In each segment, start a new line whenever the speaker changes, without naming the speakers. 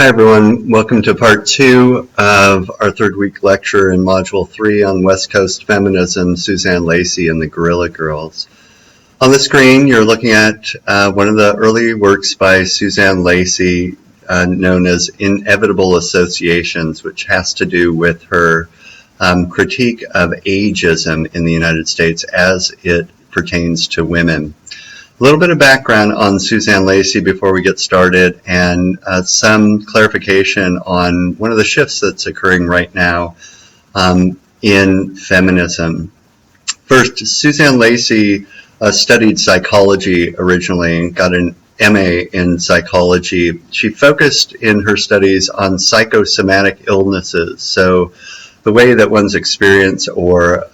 Hi everyone, welcome to part 2 of our third week lecture in module 3 on West Coast feminism, Suzanne Lacey and the Guerrilla Girls. On the screen you're looking at one of the early works by Suzanne Lacey known as Inevitable Associations, which has to do with her critique of ageism in the United States as it pertains to women. A little bit of background on Suzanne Lacey before we get started, and some clarification on one of the shifts that's occurring right now in feminism. First, Suzanne Lacey studied psychology originally and got an MA in psychology. She focused in her studies on psychosomatic illnesses, so the way that one's experience or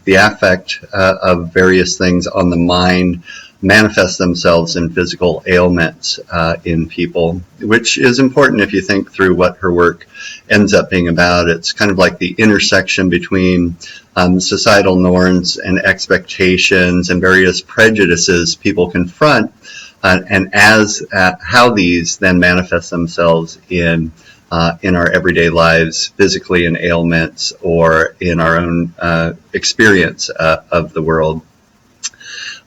the affect of various things on the mind manifest themselves in physical ailments in people, which is important if you think through what her work ends up being about. It's kind of like the intersection between societal norms and expectations and various prejudices people confront, and as how these then manifest themselves in our everyday lives, physically in ailments or in our own experience of the world.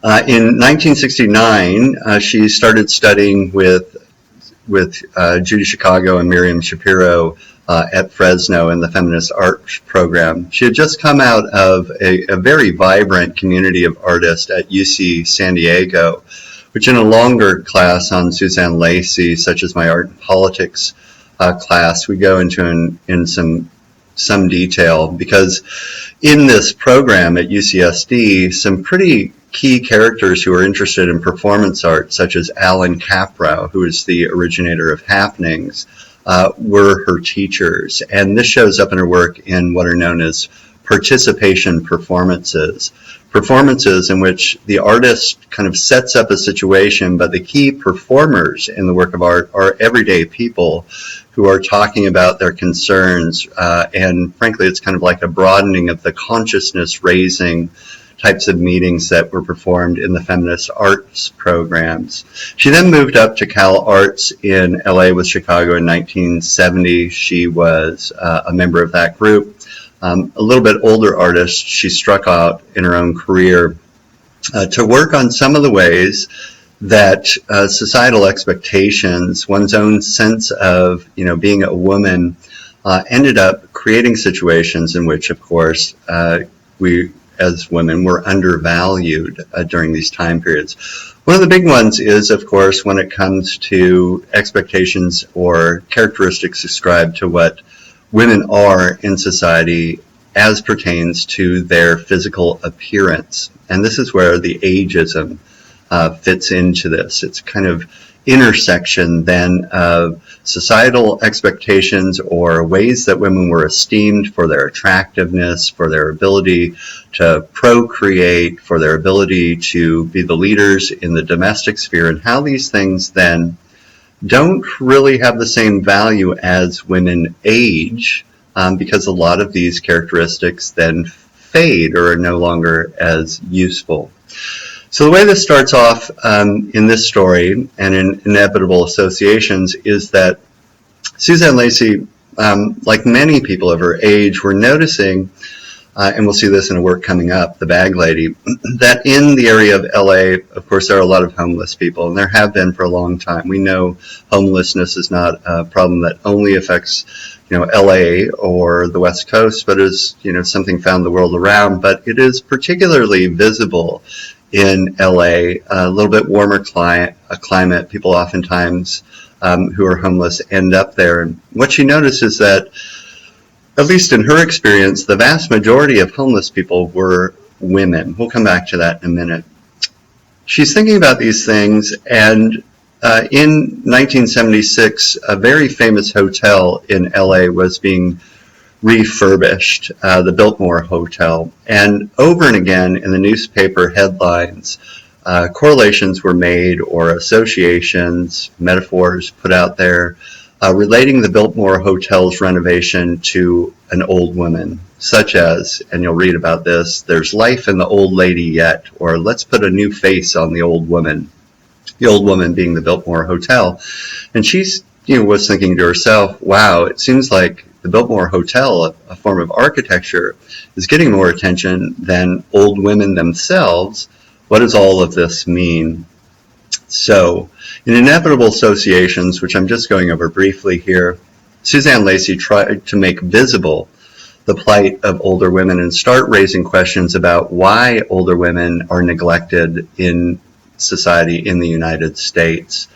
In 1969, she started studying with Judy Chicago and Miriam Shapiro at Fresno in the Feminist Art program. She had just come out of a very vibrant community of artists at UC San Diego, which in a longer class on Suzanne Lacey, such as my art and politics class, we go into in some detail, because in this program at UCSD, some pretty key characters who are interested in performance art, such as Alan Caprow, who is the originator of happenings, were her teachers. And this shows up in her work in what are known as participation performances. Performances in which the artist kind of sets up a situation, but the key performers in the work of art are everyday people who are talking about their concerns. And frankly, it's kind of like a broadening of the consciousness raising types of meetings that were performed in the feminist arts programs. She then moved up to Cal Arts in LA with Chicago in 1970. She was a member of that group. A little bit older artist, she struck out in her own career to work on some of the ways that societal expectations, one's own sense of being a woman, ended up creating situations in which, of course, we as women were undervalued during these time periods. One of the big ones is, of course, when it comes to expectations or characteristics ascribed to what women are in society as pertains to their physical appearance. And this is where the ageism fits into this. It's kind of intersection then of societal expectations or ways that women were esteemed for their attractiveness, for their ability to procreate, for their ability to be the leaders in the domestic sphere, and how these things then don't really have the same value as women age, because a lot of these characteristics then fade or are no longer as useful. So the way this starts off in this story and in Inevitable Associations is that Suzanne Lacey, like many people of her age, were noticing, and we'll see this in a work coming up, The Bag Lady, that in the area of LA, of course, there are a lot of homeless people, and there have been for a long time. We know homelessness is not a problem that only affects LA or the West Coast, but is something found the world around. But it is particularly visible in LA, a little bit warmer climate. People oftentimes who are homeless end up there. And what she noticed is that, at least in her experience, the vast majority of homeless people were women. We'll come back to that in a minute. She's thinking about these things, and in 1976, a very famous hotel in LA was being refurbished, the Biltmore Hotel, and over and again in the newspaper headlines, correlations were made or associations, metaphors put out there relating the Biltmore Hotel's renovation to an old woman, such as, and you'll read about this, there's life in the old lady yet, or let's put a new face on the old woman being the Biltmore Hotel. And she's was thinking to herself, wow, it seems like the Biltmore Hotel, a form of architecture, is getting more attention than old women themselves. What does all of this mean? So, in Inevitable Associations, which I'm just going over briefly here, Suzanne Lacey tried to make visible the plight of older women and start raising questions about why older women are neglected in society in the United States.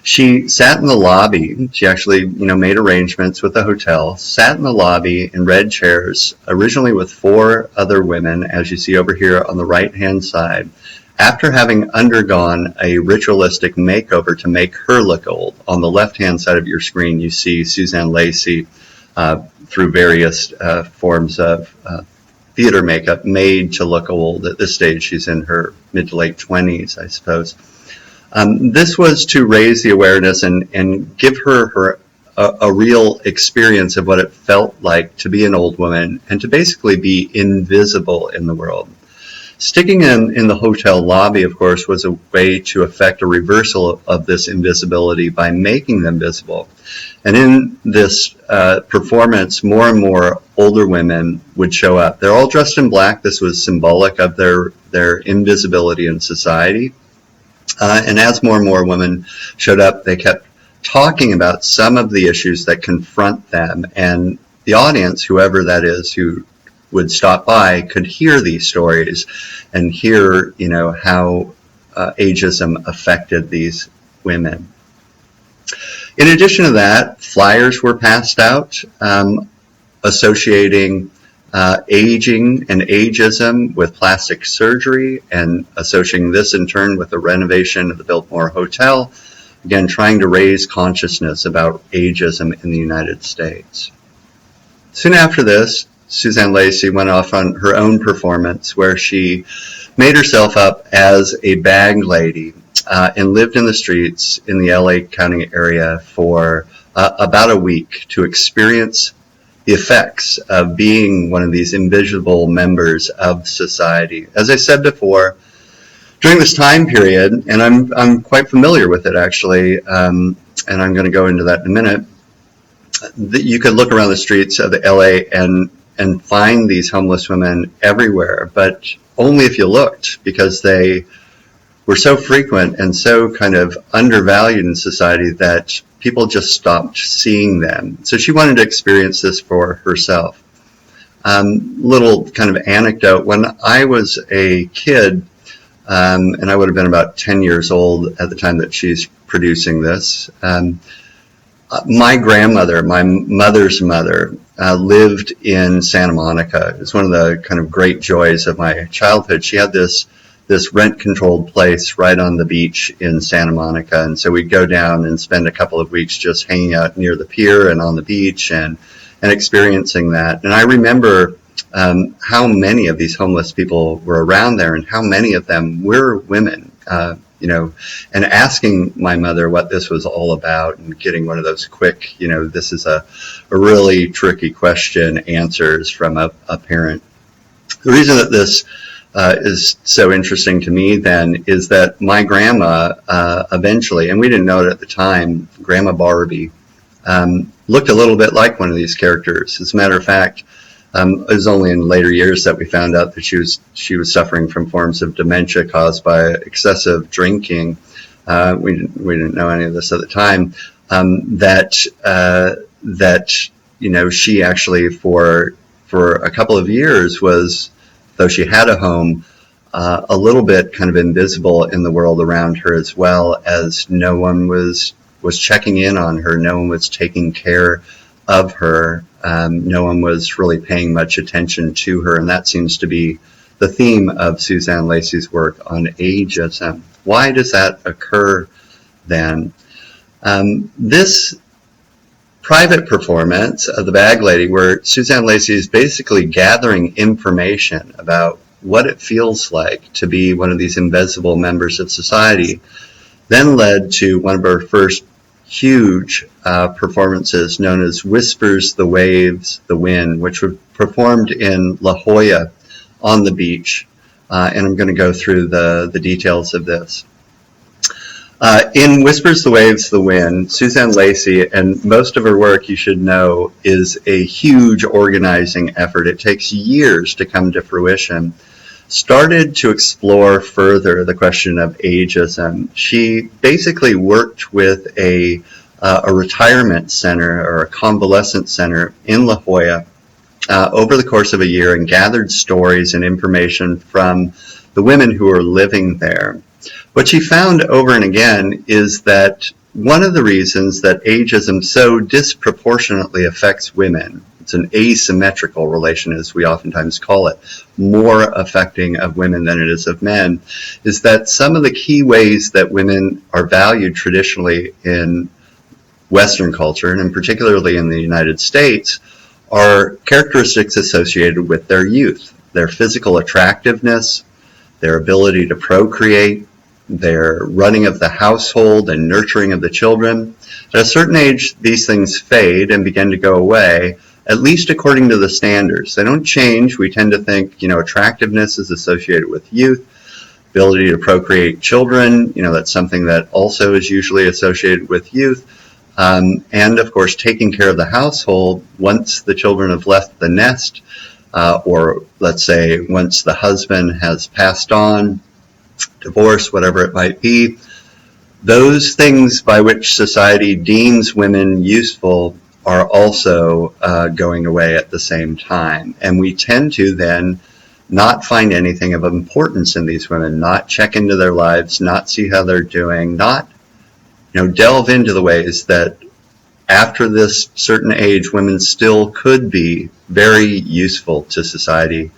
She sat in the lobby. She actually, made arrangements with the hotel, sat in the lobby in red chairs, originally with 4 other women, as you see over here on the right-hand side, after having undergone a ritualistic makeover to make her look old. On the left-hand side of your screen, you see Suzanne Lacey through various forms of theater makeup made to look old. At this stage, she's in her mid to late 20s, I suppose. This was to raise the awareness and give her a real experience of what it felt like to be an old woman and to basically be invisible in the world. Sticking in the hotel lobby, of course, was a way to effect a reversal of this invisibility by making them visible. And in this performance, more and more older women would show up. They're all dressed in black. This was symbolic of their invisibility in society. And as more and more women showed up, they kept talking about some of the issues that confront them. And the audience, whoever that is who would stop by, could hear these stories and hear, how ageism affected these women. In addition to that, flyers were passed out associating aging and ageism with plastic surgery, and associating this in turn with the renovation of the Biltmore Hotel, again trying to raise consciousness about ageism in the United States. Soon after this, Suzanne Lacey went off on her own performance where she made herself up as a bag lady and lived in the streets in the LA County area for about a week to experience the effects of being one of these invisible members of society. As I said before, during this time period, and I'm quite familiar with it actually, and I'm going to go into that in a minute, you could look around the streets of LA and find these homeless women everywhere, but only if you looked, because they were so frequent and so kind of undervalued in society that people just stopped seeing them. So she wanted to experience this for herself. Little kind of anecdote, when I was a kid, and I would have been about 10 years old at the time that she's producing this, my grandmother, my mother's mother, lived in Santa Monica. It's one of the kind of great joys of my childhood. She had this rent-controlled place right on the beach in Santa Monica, and so we'd go down and spend a couple of weeks just hanging out near the pier and on the beach and experiencing that. And I remember how many of these homeless people were around there and how many of them were women, and asking my mother what this was all about and getting one of those quick, this is a really tricky question answers from a parent. The reason that this is so interesting to me then is that my grandma eventually, and we didn't know it at the time, Grandma Barbie, looked a little bit like one of these characters. As a matter of fact, it was only in later years that we found out that she was suffering from forms of dementia caused by excessive drinking. We didn't know any of this at the time. She actually for a couple of years was, though she had a home, a little bit kind of invisible in the world around her, as well as no one was checking in on her. No one was taking care of her. No one was really paying much attention to her, and that seems to be the theme of Suzanne Lacey's work on ageism. Why does that occur then? This private performance of the Bag Lady, where Suzanne Lacey is basically gathering information about what it feels like to be one of these invisible members of society, then led to one of her first huge performances known as Whispers, the Waves, the Wind, which were performed in La Jolla on the beach. And I'm going to go through the details of this. In Whispers the Waves, the Wind, Suzanne Lacey, and most of her work, you should know, is a huge organizing effort. It takes years to come to fruition. Started to explore further the question of ageism. She basically worked with a retirement center or a convalescent center in La Jolla over the course of a year and gathered stories and information from the women who are living there. What she found over and again is that one of the reasons that ageism so disproportionately affects women, it's an asymmetrical relation as we oftentimes call it, more affecting of women than it is of men, is that some of the key ways that women are valued traditionally in Western culture, and particularly in the United States, are characteristics associated with their youth, their physical attractiveness, their ability to procreate, their running of the household and nurturing of the children. At a certain age, these things fade and begin to go away, at least according to the standards. They don't change. We tend to think, attractiveness is associated with youth, ability to procreate children, that's something that also is usually associated with youth. And of course, taking care of the household once the children have left the nest, or let's say once the husband has passed on, divorce, whatever it might be, those things by which society deems women useful are also going away at the same time. And we tend to then not find anything of importance in these women, not check into their lives, not see how they're doing, not delve into the ways that after this certain age, women still could be very useful to society,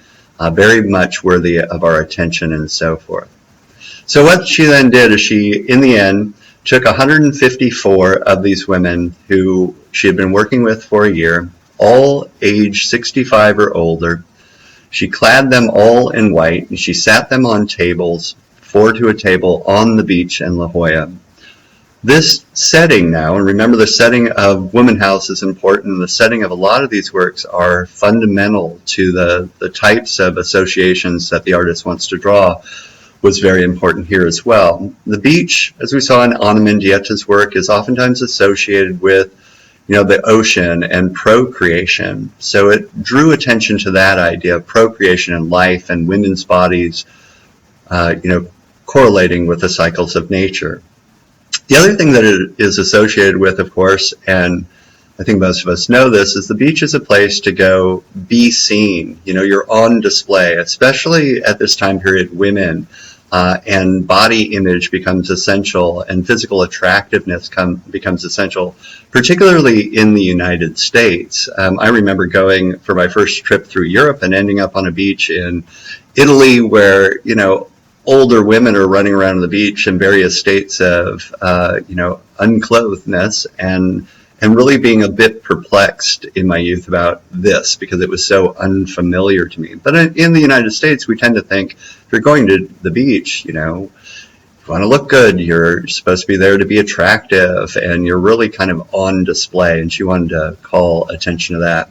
very much worthy of our attention and so forth. So what she then did is she, in the end, took 154 of these women who she had been working with for a year, all age 65 or older. She clad them all in white, and she sat them on tables, 4 to a table, on the beach in La Jolla. This setting now, and remember the setting of Woman House is important, the setting of a lot of these works are fundamental to the types of associations that the artist wants to draw, was very important here as well. The beach, as we saw in Ana Mendieta's work, is oftentimes associated with the ocean and procreation. So it drew attention to that idea of procreation and life and women's bodies, correlating with the cycles of nature. The other thing that it is associated with, of course, and I think most of us know this, is the beach is a place to go be seen. You're on display, especially at this time period, women, and body image becomes essential and physical attractiveness becomes essential, particularly in the United States. I remember going for my first trip through Europe and ending up on a beach in Italy where, older women are running around on the beach in various states of, unclothedness and really being a bit perplexed in my youth about this because it was so unfamiliar to me. But in the United States, we tend to think if you're going to the beach, if you want to look good, you're supposed to be there to be attractive, and you're really kind of on display, and she wanted to call attention to that.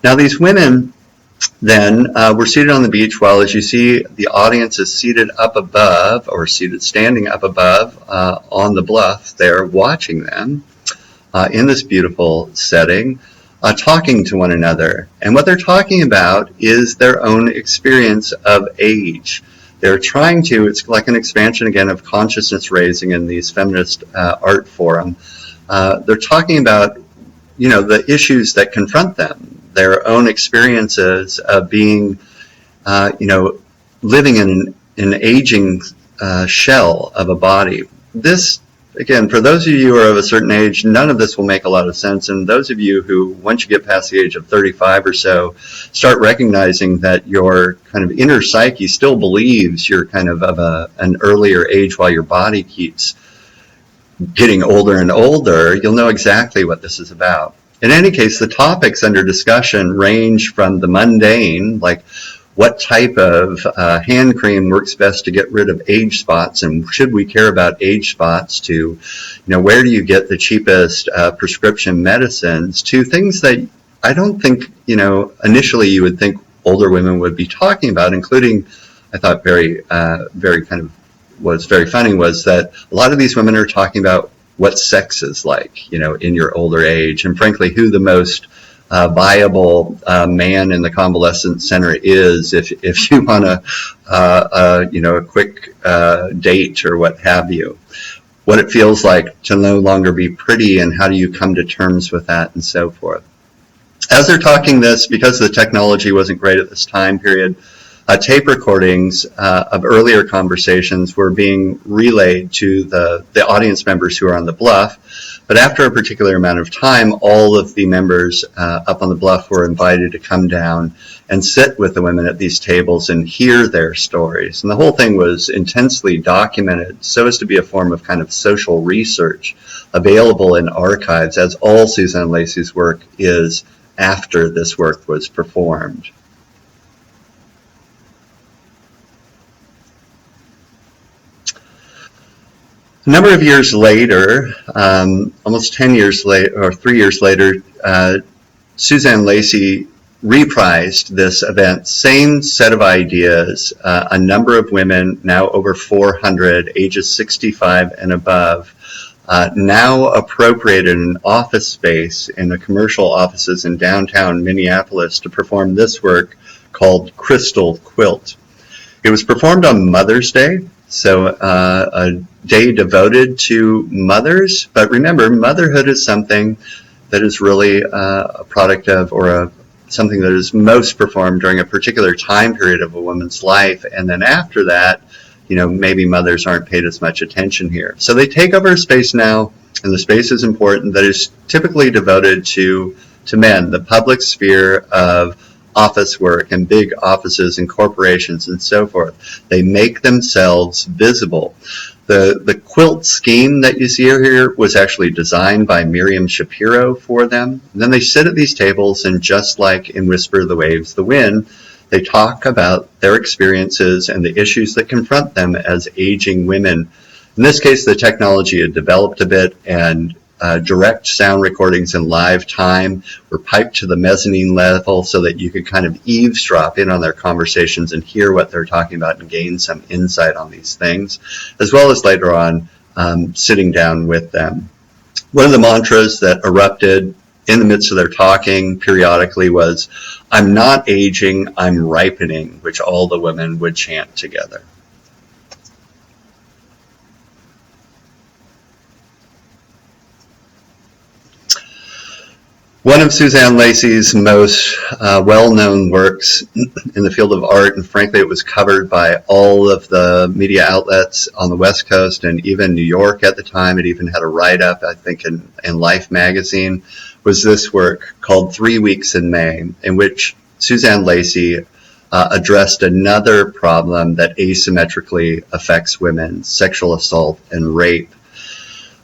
Now, these women then were seated on the beach while, as you see, the audience is seated up above, or standing up above on the bluff there, watching them in this beautiful setting, talking to one another. And what they're talking about is their own experience of age. They're trying to, it's like an expansion again of consciousness raising in these feminist art forum. They're talking about, the issues that confront them, their own experiences of being, living in an aging shell of a body. This, again, for those of you who are of a certain age, none of this will make a lot of sense. And those of you who, once you get past the age of 35 or so, start recognizing that your kind of inner psyche still believes you're kind of an earlier age while your body keeps getting older and older, you'll know exactly what this is about. In any case, the topics under discussion range from the mundane, like what type of hand cream works best to get rid of age spots, and should we care about age spots, to, where do you get the cheapest prescription medicines, to things that I don't think, initially you would think older women would be talking about, including, I thought, very kind of was very funny was that a lot of these women are talking about what sex is like, in your older age, and frankly, who the most viable man in the convalescent center is if you want a quick date or what have you. What it feels like to no longer be pretty, and how do you come to terms with that, and so forth. As they're talking this, because the technology wasn't great at this time period, tape recordings of earlier conversations were being relayed to the audience members who are on the bluff. But after a particular amount of time, all of the members up on the bluff were invited to come down and sit with the women at these tables and hear their stories. And the whole thing was intensely documented so as to be a form of kind of social research available in archives, as all Suzanne Lacey's work is after this work was performed. A number of years later, almost 10 years later, or 3 years later, Suzanne Lacey reprised this event, same set of ideas, a number of women, now over 400, ages 65 and above, now appropriated an office space in the commercial offices in downtown Minneapolis to perform this work called Crystal Quilt. It was performed on Mother's Day, so a day devoted to mothers. But remember, motherhood is something that is really a product of, or something that is most performed during a particular time period of a woman's life. And then after that, maybe mothers aren't paid as much attention here. So they take over a space now, and the space is important, that is typically devoted to men, the public sphere of office work and big offices and corporations and so forth. They make themselves visible. The quilt scheme that you see here was actually designed by Miriam Shapiro for them. And then they sit at these tables, and just like in Whisper the Waves, the Wind, they talk about their experiences and the issues that confront them as aging women. In this case, the technology had developed a bit, and direct sound recordings in live time were piped to the mezzanine level so that you could kind of eavesdrop in on their conversations and hear what they're talking about and gain some insight on these things, as well as later on sitting down with them. One of the mantras that erupted in the midst of their talking periodically was, "I'm not aging, I'm ripening," which all the women would chant together. One of Suzanne Lacey's most well-known works in the field of art, and frankly it was covered by all of the media outlets on the West Coast and even New York at the time. It even had a write-up, I think, in Life magazine, was this work called 3 Weeks in May, in which Suzanne Lacey addressed another problem that asymmetrically affects women: sexual assault and rape.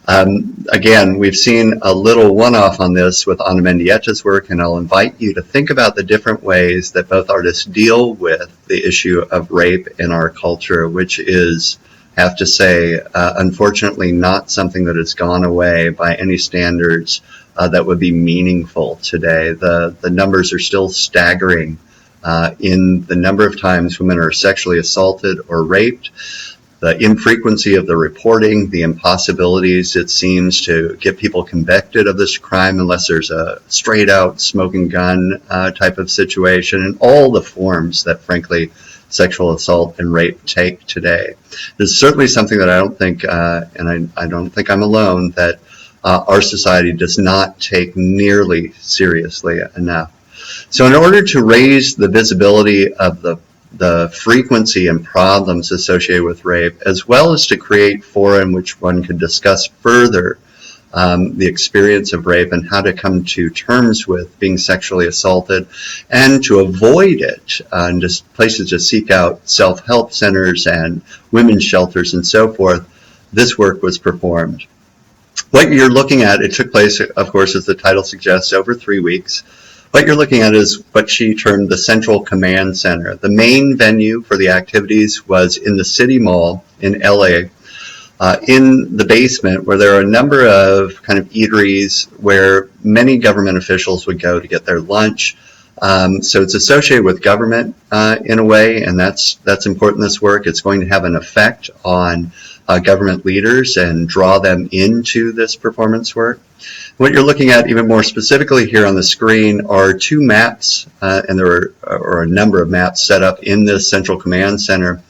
Again, we've seen a little one-off on this with Ana Mendieta's work, and I'll invite you to think about the different ways that both artists deal with the issue of rape in our culture, which is, I have to say, unfortunately not something that has gone away by any standards that would be meaningful today. The numbers are still staggering in the number of times women are sexually assaulted or raped. The infrequency of the reporting, the impossibilities, it seems, to get people convicted of this crime unless there's a straight out smoking gun type of situation, and all the forms that, frankly, sexual assault and rape take today. There's certainly something that I don't think, and I don't think I'm alone, that our society does not take nearly seriously enough. So in order to raise the visibility of the frequency and problems associated with rape, as well as to create fora in which one could discuss further the experience of rape and how to come to terms with being sexually assaulted and to avoid it, and just places to seek out self-help centers and women's shelters and so forth, this work was performed. What you're looking at, it took place, of course, as the title suggests, over 3 weeks. What you're looking at is what she termed the Central Command Center. The main venue for the activities was in the City Mall in LA, in the basement, where there are a number of kind of eateries where many government officials would go to get their lunch. So it's associated with government in a way, and that's important in this work. It's going to have an effect on government leaders and draw them into this performance work. What you're looking at even more specifically here on the screen are two maps, and there are a number of maps set up in this Central Command Center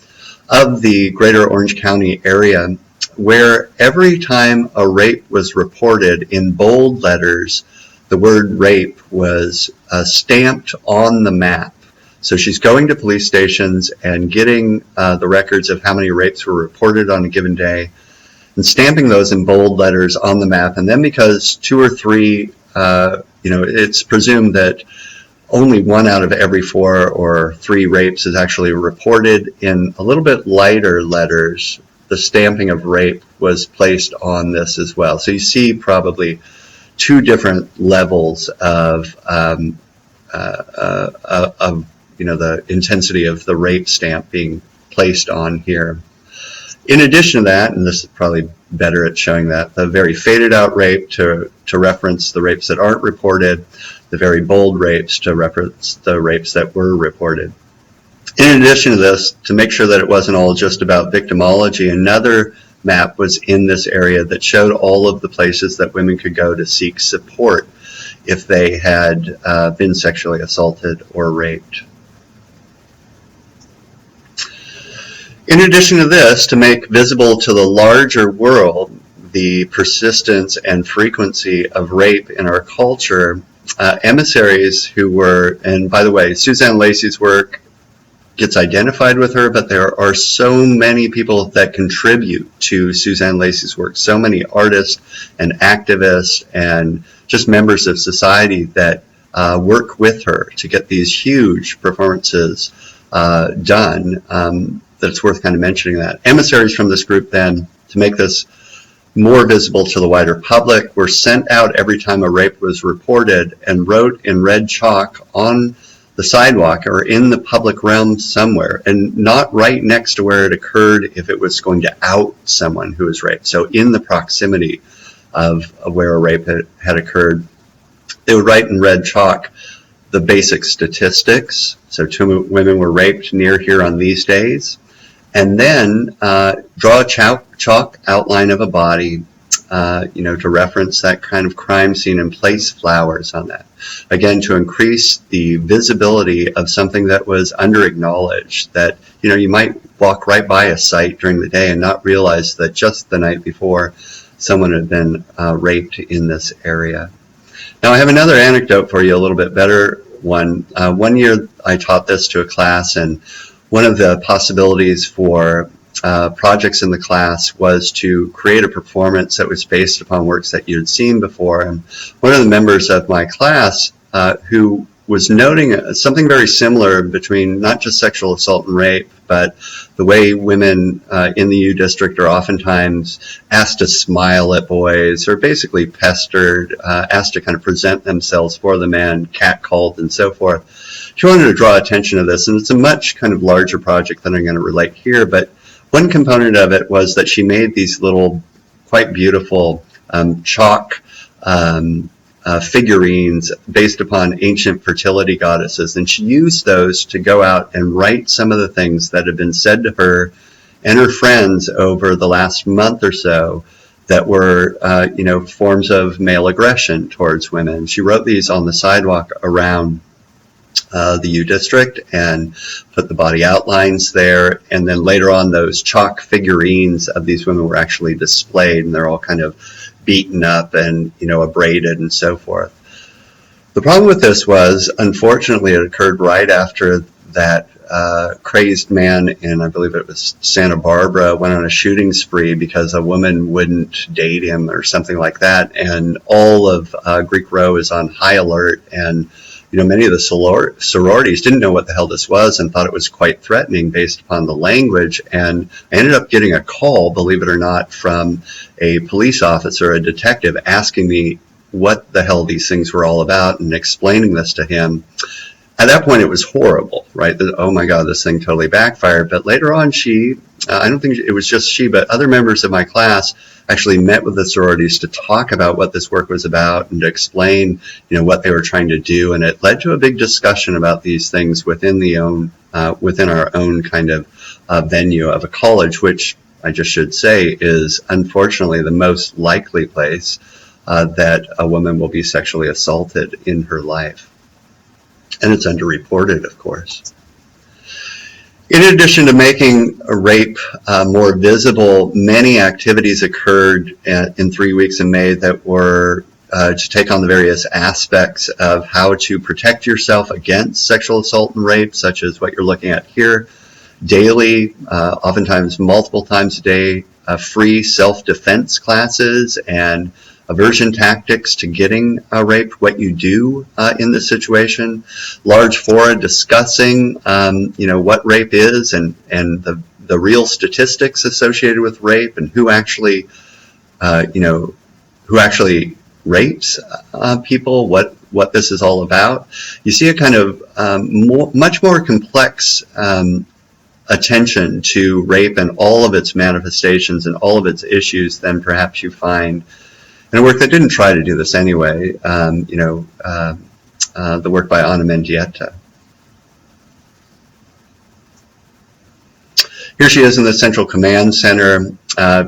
of the greater Orange County area, where every time a rape was reported in bold letters, the word rape was stamped on the map. So she's going to police stations and getting the records of how many rapes were reported on a given day and stamping those in bold letters on the map. And then because 2 or 3, it's presumed that only 1 out of every 4 or 3 rapes is actually reported in a little bit lighter letters. The stamping of rape was placed on this as well. So you see probably 2 different levels of the intensity of the rape stamp being placed on here. In addition to that, and this is probably better at showing that, the very faded out rape to reference the rapes that aren't reported, the very bold rapes to reference the rapes that were reported. In addition to this, to make sure that it wasn't all just about victimology, another map was in this area that showed all of the places that women could go to seek support if they had been sexually assaulted or raped. In addition to this, to make visible to the larger world the persistence and frequency of rape in our culture, emissaries who were, and by the way, Suzanne Lacey's work gets identified with her, but there are so many people that contribute to Suzanne Lacey's work, so many artists and activists and just members of society that work with her to get these huge performances done. That it's worth kind of mentioning that. Emissaries from this group then, to make this more visible to the wider public, were sent out every time a rape was reported and wrote in red chalk on the sidewalk or in the public realm somewhere, and not right next to where it occurred if it was going to out someone who was raped. So in the proximity of where a rape had occurred, they would write in red chalk the basic statistics. So 2 women were raped near here on these days. And then draw a chalk outline of a body, to reference that kind of crime scene and place flowers on that. Again, to increase the visibility of something that was under-acknowledged, that, you might walk right by a site during the day and not realize that just the night before someone had been raped in this area. Now, I have another anecdote for you, a little bit better one. One year I taught this to a class, and one of the possibilities for projects in the class was to create a performance that was based upon works that you'd seen before. And one of the members of my class who was noting something very similar between not just sexual assault and rape, but the way women in the U District are oftentimes asked to smile at boys, or basically pestered, asked to kind of present themselves for the men, catcalled, and so forth. She wanted to draw attention to this, and it's a much kind of larger project than I'm going to relate here, but one component of it was that she made these little, quite beautiful chalk figurines based upon ancient fertility goddesses, and she used those to go out and write some of the things that had been said to her and her friends over the last month or so that were, forms of male aggression towards women. She wrote these on the sidewalk around the U District and put the body outlines there, and then later on those chalk figurines of these women were actually displayed, and they're all kind of beaten up and abraded and so forth. The problem with this was, unfortunately, it occurred right after that crazed man in, I believe it was Santa Barbara, went on a shooting spree because a woman wouldn't date him or something like that, and all of Greek Row is on high alert, and many of the sororities didn't know what the hell this was and thought it was quite threatening based upon the language. And I ended up getting a call, believe it or not, from a police officer, a detective, asking me what the hell these things were all about and explaining this to him. at that point, it was horrible, right? Oh my God, this thing totally backfired. But later on, I don't think it was just she, but other members of my class actually met with the sororities to talk about what this work was about and to explain, what they were trying to do. And it led to a big discussion about these things within our own kind of venue of a college, which I just should say is unfortunately the most likely place that a woman will be sexually assaulted in her life. And it's underreported, of course. In addition to making rape more visible, many activities occurred in 3 weeks in May that were to take on the various aspects of how to protect yourself against sexual assault and rape, such as what you're looking at here. Daily, oftentimes multiple times a day, free self-defense classes and aversion tactics to getting raped, what you do in this situation, large fora discussing, what rape is and the real statistics associated with rape and who actually rapes people, what this is all about. You see a kind of much more complex attention to rape and all of its manifestations and all of its issues than perhaps you find in a work that didn't try to do this anyway, the work by Anna Mendieta. Here she is in the Central Command Center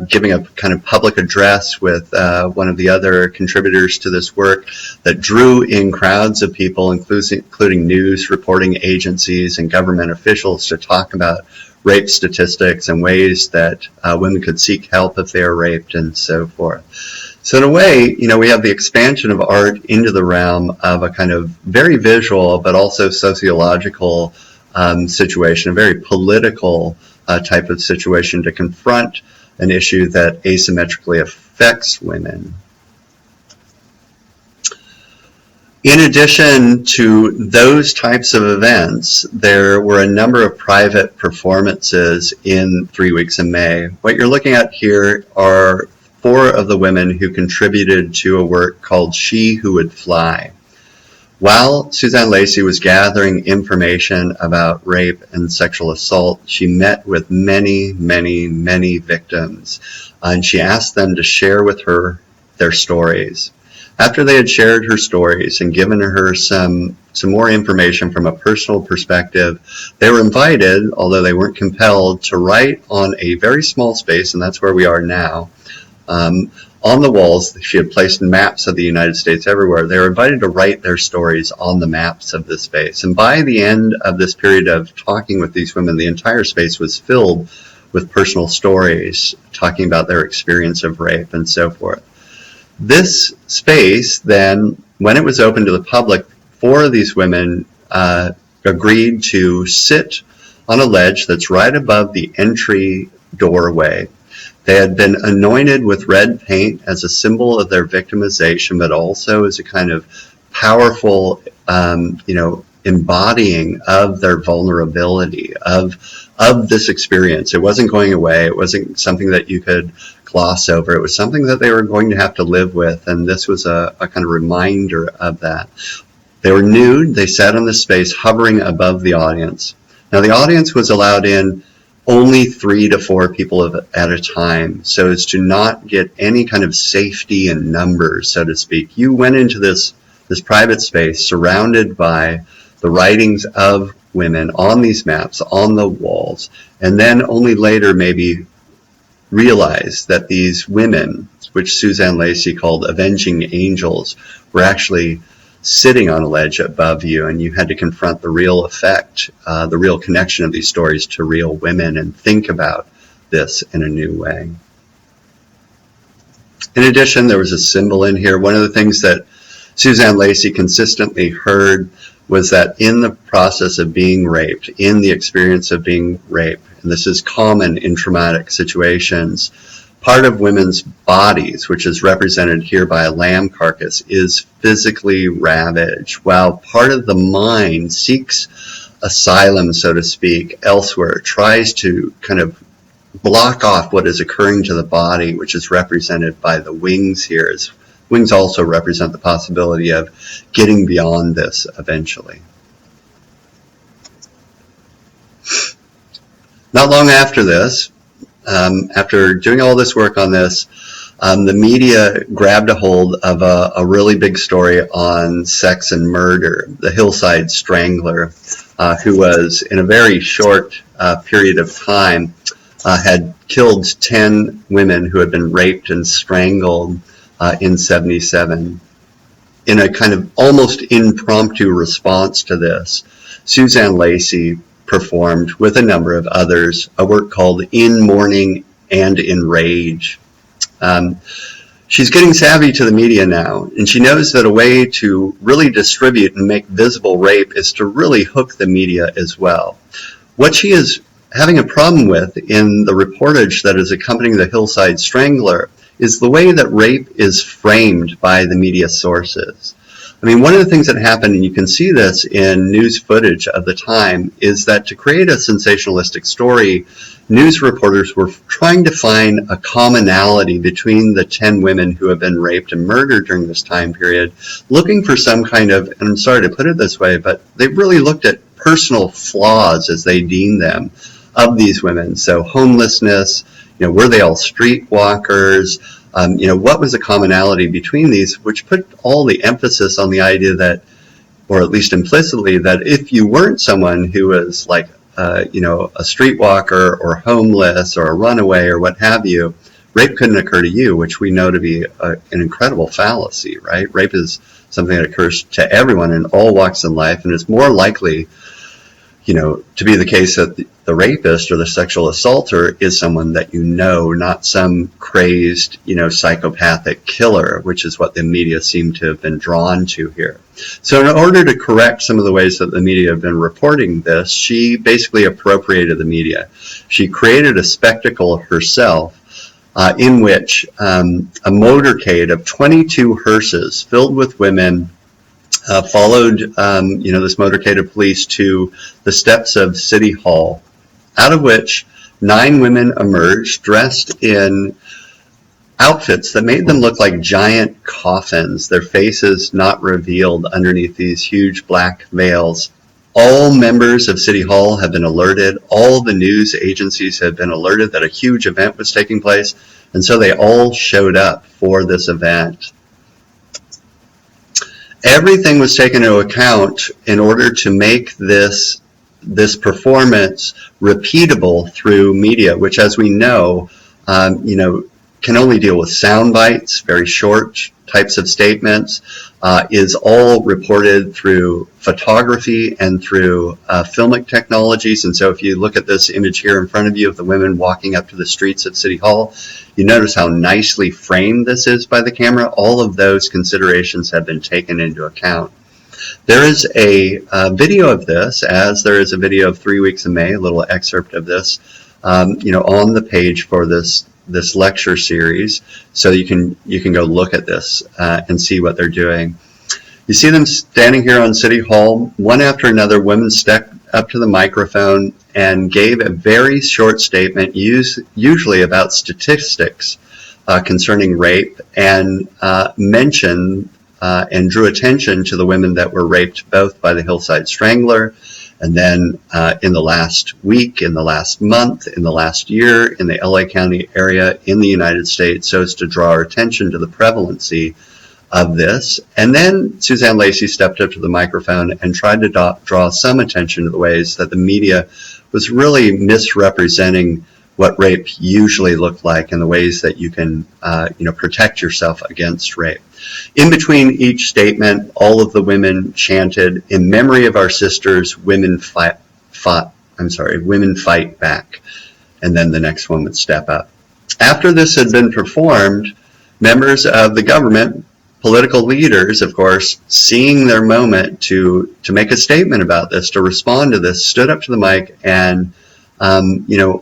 giving a kind of public address with one of the other contributors to this work that drew in crowds of people, including news reporting agencies and government officials, to talk about rape statistics and ways that women could seek help if they are raped and so forth. So in a way, we have the expansion of art into the realm of a kind of very visual but also sociological situation, a very political type of situation to confront an issue that asymmetrically affects women. In addition to those types of events, there were a number of private performances in 3 weeks in May. What you're looking at here are 4 of the women who contributed to a work called She Who Would Fly. While Suzanne Lacey was gathering information about rape and sexual assault, she met with many, many, many victims, and she asked them to share with her their stories. After they had shared her stories and given her some more information from a personal perspective, they were invited, although they weren't compelled, to write on a very small space, and that's where we are now. On the walls, she had placed maps of the United States everywhere. They were invited to write their stories on the maps of this space. And by the end of this period of talking with these women, the entire space was filled with personal stories, talking about their experience of rape and so forth. This space then, when it was open to the public, 4 of these women agreed to sit on a ledge that's right above the entry doorway. They had been anointed with red paint as a symbol of their victimization, but also as a kind of powerful, embodying of their vulnerability, of this experience. It wasn't going away. It wasn't something that you could gloss over. It was something that they were going to have to live with, and this was a kind of reminder of that. They were nude. They sat on this space hovering above the audience. Now, the audience was allowed in only 3 to 4 people at a time, so as to not get any kind of safety in numbers, so to speak. You went into this private space surrounded by the writings of women on these maps, on the walls, and then only later maybe realized that these women, which Suzanne Lacey called avenging angels, were actually sitting on a ledge above you, and you had to confront the real effect, the real connection of these stories to real women, and think about this in a new way. In addition, there was a symbol in here. One of the things that Suzanne Lacey consistently heard was that in the process of being raped, in the experience of being raped, and this is common in traumatic situations, part of women's bodies, which is represented here by a lamb carcass, is physically ravaged, while part of the mind seeks asylum, so to speak, elsewhere, tries to kind of block off what is occurring to the body, which is represented by the wings here. As wings also represent the possibility of getting beyond this eventually. Not long after this, after doing all this work on this, the media grabbed a hold of a really big story on sex and murder. The Hillside Strangler, who was, in a very short period of time, had killed 10 women who had been raped and strangled in 77. In a kind of almost impromptu response to this, Suzanne Lacey performed, with a number of others, a work called In Mourning and in Rage. She's getting savvy to the media now, and she knows that a way to really distribute and make visible rape is to really hook the media as well. What she is having a problem with in the reportage that is accompanying the Hillside Strangler is the way that rape is framed by the media sources. I mean, one of the things that happened, and you can see this in news footage of the time, is that to create a sensationalistic story, news reporters were trying to find a commonality between the 10 women who have been raped and murdered during this time period, looking for some kind of, and I'm sorry to put it this way, but they really looked at personal flaws, as they deemed them, of these women. So homelessness, were they all streetwalkers? What was the commonality between these, which put all the emphasis on the idea that, or at least implicitly, that if you weren't someone who was like, a streetwalker or homeless or a runaway or what have you, rape couldn't occur to you, which we know to be an incredible fallacy, right? Rape is something that occurs to everyone in all walks of life, and it's more likely to be the case that the rapist or the sexual assaulter is someone that not some crazed, psychopathic killer, which is what the media seem to have been drawn to here. So in order to correct some of the ways that the media have been reporting this, she basically appropriated the media. She created a spectacle herself in which a motorcade of 22 hearses filled with women followed, this motorcade of police to the steps of City Hall, out of which 9 women emerged dressed in outfits that made them look like giant coffins, their faces not revealed underneath these huge black veils. All members of City Hall have been alerted. All the news agencies have been alerted that a huge event was taking place, and so they all showed up for this event. Everything was taken into account in order to make this performance repeatable through media, which, as we know, can only deal with sound bites, very short types of statements, is all reported through photography and through filmic technologies. And so if you look at this image here in front of you of the women walking up to the streets of City Hall, you notice how nicely framed this is by the camera. All of those considerations have been taken into account. There is a video of this, as there is a video of 3 Weeks in May, a little excerpt of this, on the page for this lecture series, so you can go look at this and see what they're doing. You see them standing here on City Hall. One after another, women stepped up to the microphone and gave a very short statement, usually about statistics concerning rape, and mentioned and drew attention to the women that were raped both by the Hillside Strangler and then in the last week, in the last month, in the last year, in the LA County area in the United States, so as to draw our attention to the prevalency of this. And then Suzanne Lacey stepped up to the microphone and tried to draw some attention to the ways that the media was really misrepresenting what rape usually looked like and the ways that you can protect yourself against rape. In between each statement, all of the women chanted, "In memory of our sisters, women fight back." And then the next one would step up. After this had been performed, members of the government, political leaders, of course, seeing their moment to make a statement about this, to respond to this, stood up to the mic and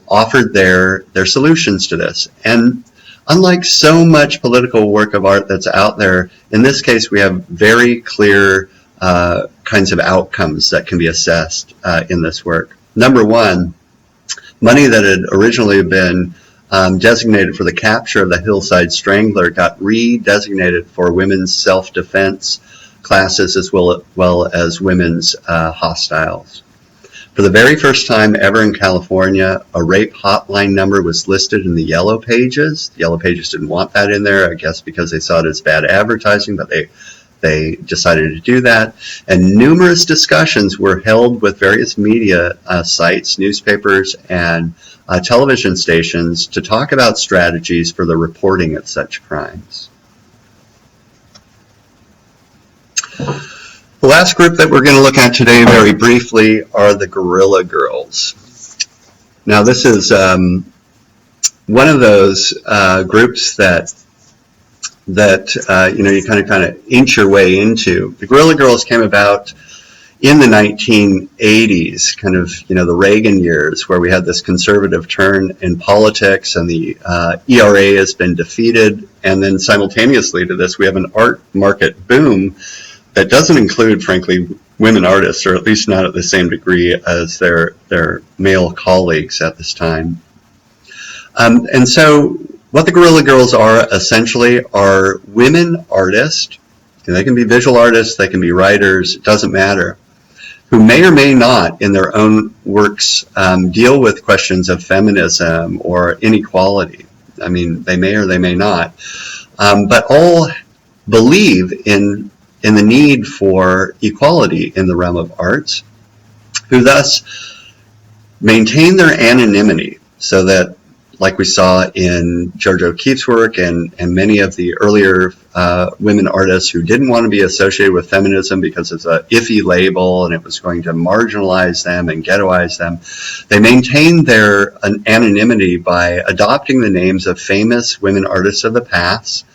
offered their solutions to this. And unlike so much political work of art that's out there, in this case we have very clear kinds of outcomes that can be assessed in this work. Number one, money that had originally been designated for the capture of the Hillside Strangler got redesignated for women's self-defense classes as well as women's hostiles. For the very first time ever in California, a rape hotline number was listed in the Yellow Pages. The Yellow Pages didn't want that in there, I guess because they saw it as bad advertising, but they decided to do that. And numerous discussions were held with various media sites, newspapers, and television stations to talk about strategies for the reporting of such crimes. The last group that we're going to look at today very briefly are the Guerrilla Girls. Now this is one of those groups that you know, you kind of inch your way into. The Guerrilla Girls came about in the 1980s, kind of, you know, the Reagan years, where we had this conservative turn in politics and the ERA has been defeated, and then simultaneously to this we have an art market boom that doesn't include, frankly, women artists, or at least not at the same degree as their male colleagues at this time. And so what the Guerrilla Girls are essentially are women artists, and they can be visual artists, they can be writers, it doesn't matter, who may or may not in their own works deal with questions of feminism or inequality. I mean, they may or they may not, but all believe in the need for equality in the realm of arts, who thus maintain their anonymity so that, like we saw in George O'Keeffe's work and many of the earlier women artists who didn't want to be associated with feminism because it's an iffy label and it was going to marginalize them and ghettoize them, they maintained their anonymity by adopting the names of famous women artists of the past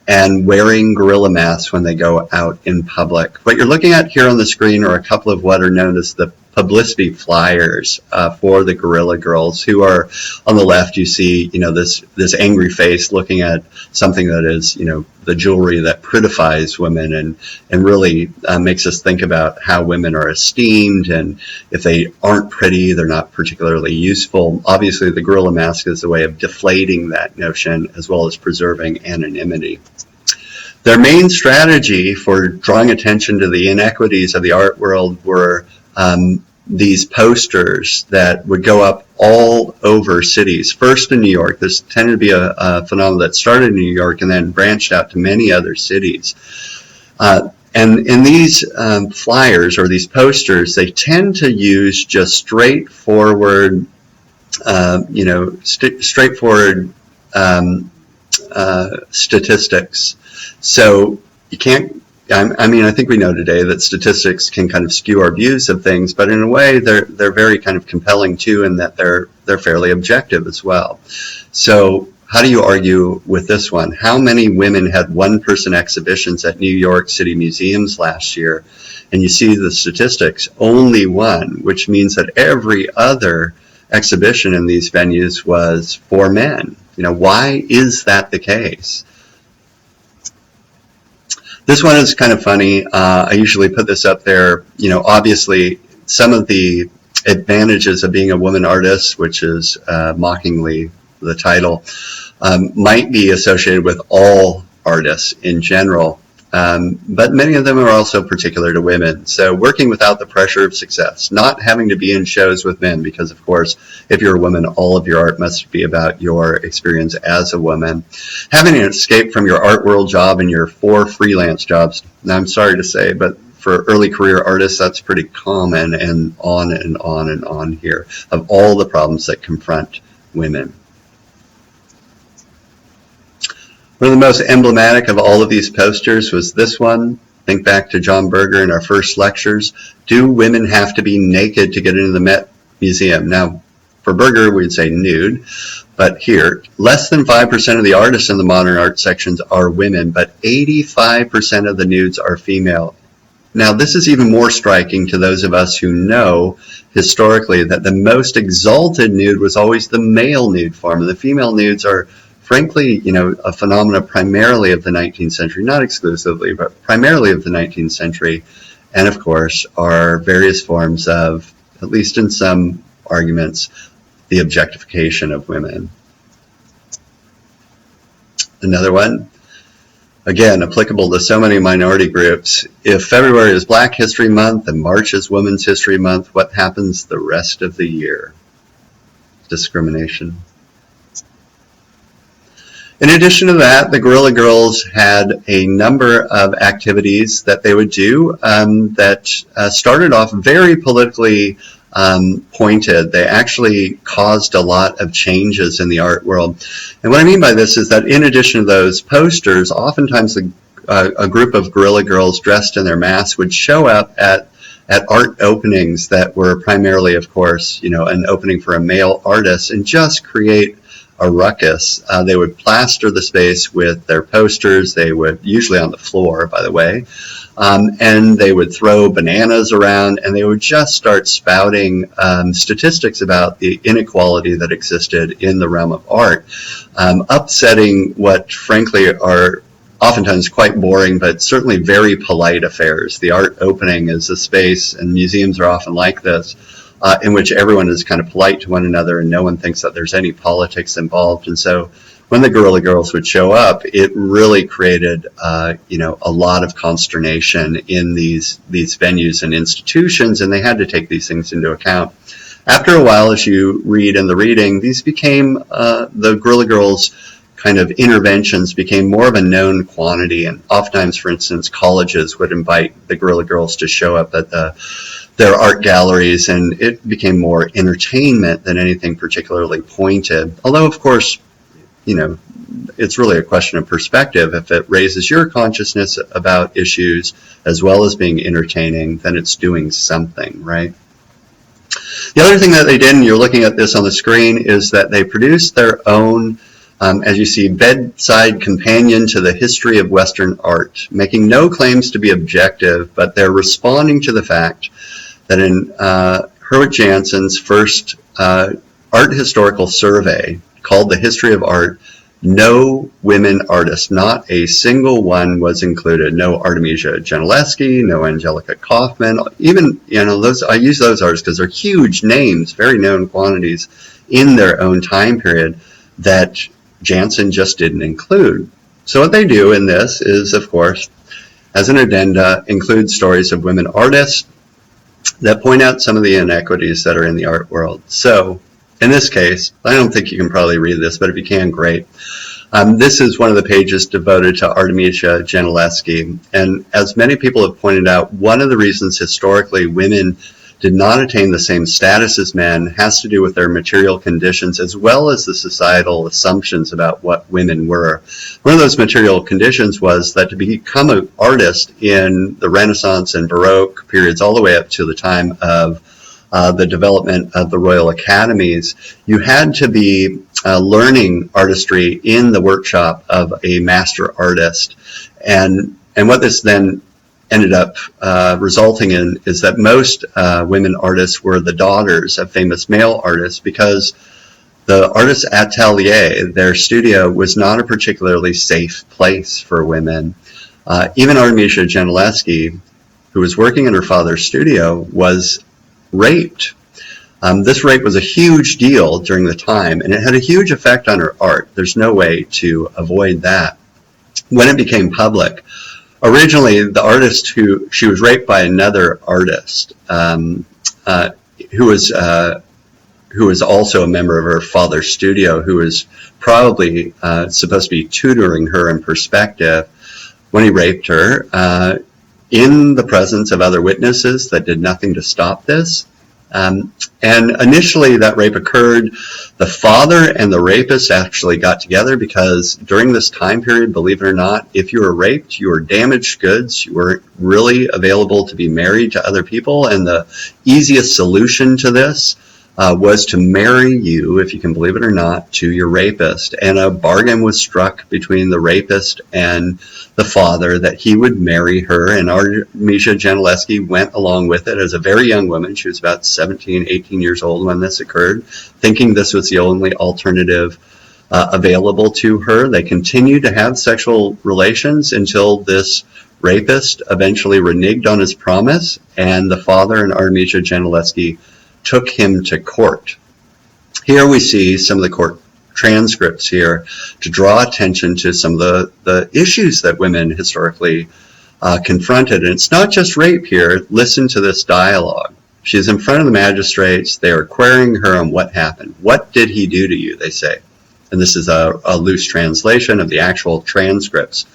and wearing gorilla masks when they go out in public. What you're looking at here on the screen are a couple of what are known as the publicity flyers for the Guerrilla Girls, who are on the left. You see, you know, this angry face looking at something that is, you know, the jewelry that prettifies women and really makes us think about how women are esteemed, and if they aren't pretty, they're not particularly useful. Obviously, the gorilla mask is a way of deflating that notion as well as preserving anonymity. Their main strategy for drawing attention to the inequities of the art world were these posters that would go up all over cities. First in New York. This tended to be a phenomenon that started in New York and then branched out to many other cities. And in these flyers or these posters, they tend to use just straightforward, you know, straightforward statistics. So you can't, I mean, I think we know today that statistics can kind of skew our views of things, but in a way they're very kind of compelling too, in that they're fairly objective as well. So how do you argue with this one? How many women had one-person exhibitions at New York City museums last year? And you see the statistics, only one, which means that every other exhibition in these venues was for men. You know, why is that the case? This one is kind of funny. I usually put this up there. You know, obviously, some of the advantages of being a woman artist, which is mockingly the title, might be associated with all artists in general. But many of them are also particular to women. So working without the pressure of success, not having to be in shows with men, because of course, if you're a woman, all of your art must be about your experience as a woman. Having an escape from your art world job and your 4 freelance jobs. Now, I'm sorry to say, but for early career artists, that's pretty common, and on and on and on here, of all the problems that confront women. One of the most emblematic of all of these posters was this one. Think back to John Berger in our first lectures. Do women have to be naked to get into the Met Museum? Now, for Berger, we'd say nude. But here, less than 5% of the artists in the modern art sections are women, but 85% of the nudes are female. Now, this is even more striking to those of us who know historically that the most exalted nude was always the male nude form, and the female nudes are, frankly, you know, a phenomenon primarily of the 19th century, not exclusively, but primarily of the 19th century, and of course are various forms of, at least in some arguments, the objectification of women. Another one, Again, applicable to so many minority groups. If February is Black History Month and March is Women's History Month, what happens the rest of the year? Discrimination. In addition to that, the Guerrilla Girls had a number of activities that they would do that started off very politically pointed. They actually caused a lot of changes in the art world. And what I mean by this is that in addition to those posters, oftentimes a group of Guerrilla Girls dressed in their masks would show up at art openings that were primarily, of course, an opening for a male artist, and just create a ruckus. They would plaster the space with their posters. They would, usually on the floor, by the way, and they would throw bananas around, and they would just start spouting statistics about the inequality that existed in the realm of art, upsetting what frankly are oftentimes quite boring, but certainly very polite affairs. The art opening is a space, and museums are often like this, in which everyone is kind of polite to one another and no one thinks that there's any politics involved. And so when the Guerrilla Girls would show up, it really created, a lot of consternation in these venues and institutions, and they had to take these things into account. After a while, as you read in the reading, these became, the Guerrilla Girls kind of interventions became more of a known quantity, and oftentimes, for instance, colleges would invite the Guerrilla Girls to show up at their art galleries, and it became more entertainment than anything particularly pointed. Although, of course, it's really a question of perspective. If it raises your consciousness about issues as well as being entertaining, then it's doing something, right? The other thing that they did, and you're looking at this on the screen, is that they produced their own, as you see, bedside companion to the history of Western art, making no claims to be objective, but they're responding to the fact that in Herwit Jansen's first art historical survey called The History of Art, no women artists, not a single one was included. No Artemisia Gentileschi, no Angelica Kaufman, even, those, I use those artists because they're huge names, very known quantities in their own time period that Jansen just didn't include. So what they do in this is, of course, as an addenda, include stories of women artists that point out some of the inequities that are in the art world. So in this case, I don't think you can probably read this, but if you can, great. This is one of the pages devoted to Artemisia Gentileschi. And as many people have pointed out, one of the reasons historically women did not attain the same status as men has to do with their material conditions as well as the societal assumptions about what women were. One of those material conditions was that to become an artist in the Renaissance and Baroque periods all the way up to the time of the development of the Royal Academies, you had to be learning artistry in the workshop of a master artist. And what this then ended up resulting in is that most women artists were the daughters of famous male artists, because the artist's atelier, their studio, was not a particularly safe place for women. Even Artemisia Gentileschi, who was working in her father's studio, was raped. This rape was a huge deal during the time, and it had a huge effect on her art. There's no way to avoid that. When it became public, originally the artist she was raped by another artist who was also a member of her father's studio, who was probably supposed to be tutoring her in perspective when he raped her in the presence of other witnesses that did nothing to stop this. And initially that rape occurred. The father and the rapist actually got together because during this time period, believe it or not, if you were raped, you were damaged goods. You weren't really available to be married to other people. And the easiest solution to this was to marry you, if you can believe it or not, to your rapist. And a bargain was struck between the rapist and the father that he would marry her, and Artemisia Gentileschi went along with it as a very young woman. She was about 17, 18 years old when this occurred, thinking this was the only alternative available to her. They continued to have sexual relations until this rapist eventually reneged on his promise, and the father and Artemisia Gentileschi took him to court. Here we see some of the court transcripts here to draw attention to some of the issues that women historically confronted. And it's not just rape here. Listen to this dialogue. She's in front of the magistrates. They are querying her on what happened. What did he do to you, they say. And this is a loose translation of the actual transcripts.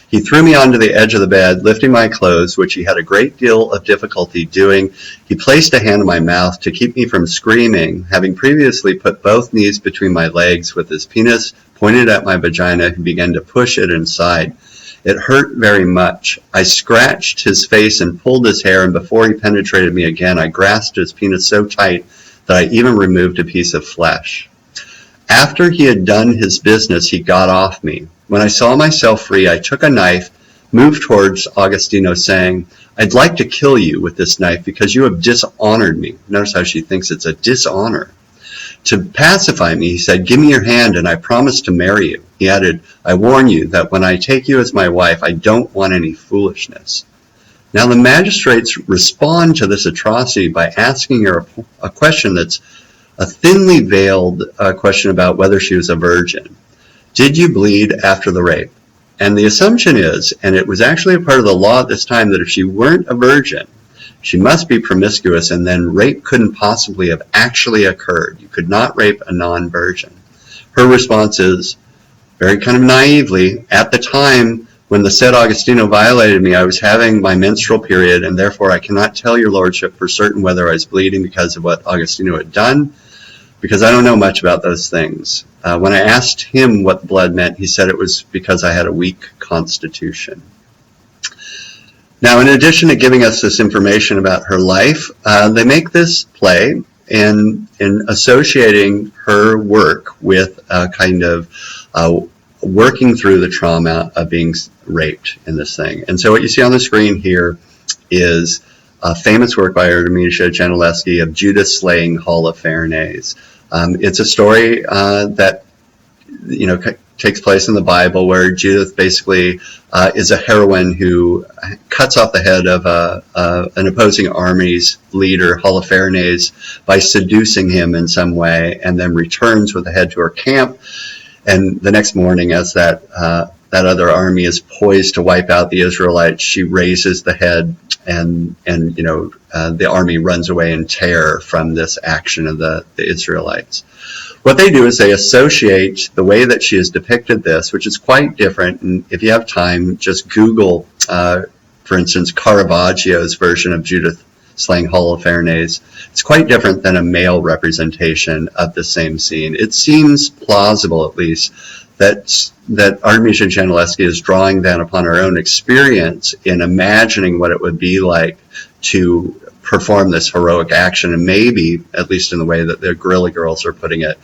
He threw me onto the edge of the bed, lifting my clothes, which he had a great deal of difficulty doing. He placed a hand on my mouth to keep me from screaming, having previously put both knees between my legs with his penis pointed at my vagina. He began to push it inside. It hurt very much. I scratched his face and pulled his hair, and before he penetrated me again, I grasped his penis so tight that I even removed a piece of flesh. After he had done his business, he got off me. When I saw myself free, I took a knife, moved towards Agostino, saying, I'd like to kill you with this knife because you have dishonored me. Notice how she thinks it's a dishonor. To pacify me, he said, give me your hand and I promise to marry you. He added, I warn you that when I take you as my wife, I don't want any foolishness. Now the magistrates respond to this atrocity by asking her a question that's a thinly veiled question about whether she was a virgin. Did you bleed after the rape? And the assumption is, and it was actually a part of the law at this time, that if she weren't a virgin, she must be promiscuous, and then rape couldn't possibly have actually occurred. You could not rape a non-virgin. Her response is, very kind of naively, at the time when the said Agostino violated me, I was having my menstrual period, and therefore I cannot tell your lordship for certain whether I was bleeding because of what Agostino had done, because I don't know much about those things. When I asked him what the blood meant, he said it was because I had a weak constitution. Now, in addition to giving us this information about her life, they make this play in associating her work with kind of working through the trauma of being raped in this thing. And so what you see on the screen here is a famous work by Artemisia Gentileschi of Judith slaying Holofernes. It's a story that takes place in the Bible, where Judith basically is a heroine who cuts off the head of an opposing army's leader, Holofernes, by seducing him in some way, and then returns with the head to her camp. And the next morning, as that other army is poised to wipe out the Israelites, she raises the head, and the army runs away in terror from this action of the Israelites. What they do is they associate the way that she has depicted this, which is quite different. And if you have time, just Google, for instance, Caravaggio's version of Judith slaying Holofernes. It's quite different than a male representation of the same scene. It seems plausible, at least, that Artemisia Gentileschi is drawing down upon her own experience in imagining what it would be like to perform this heroic action, and maybe, at least in the way that the Guerrilla Girls are putting it,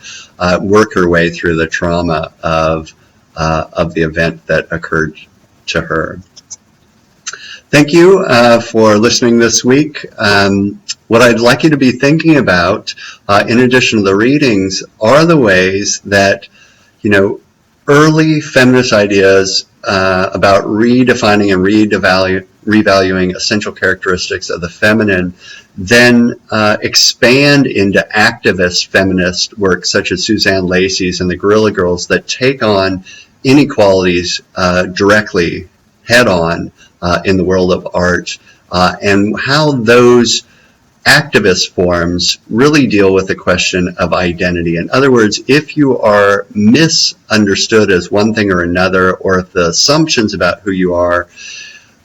work her way through the trauma of the event that occurred to her. Thank you for listening this week. What I'd like you to be thinking about, in addition to the readings, are the ways that, early feminist ideas about redefining and revaluing essential characteristics of the feminine then expand into activist feminist work such as Suzanne Lacey's and the Guerrilla Girls that take on inequalities directly head-on in the world of art, and how those activist forms really deal with the question of identity. In other words, if you are misunderstood as one thing or another, or if the assumptions about who you are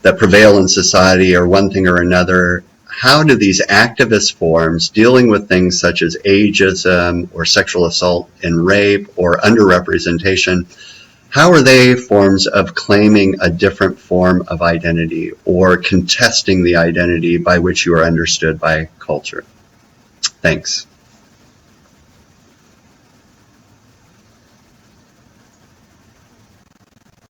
that prevail in society are one thing or another, how do these activist forms dealing with things such as ageism or sexual assault and rape or underrepresentation, how are they forms of claiming a different form of identity or contesting the identity by which you are understood by culture? Thanks.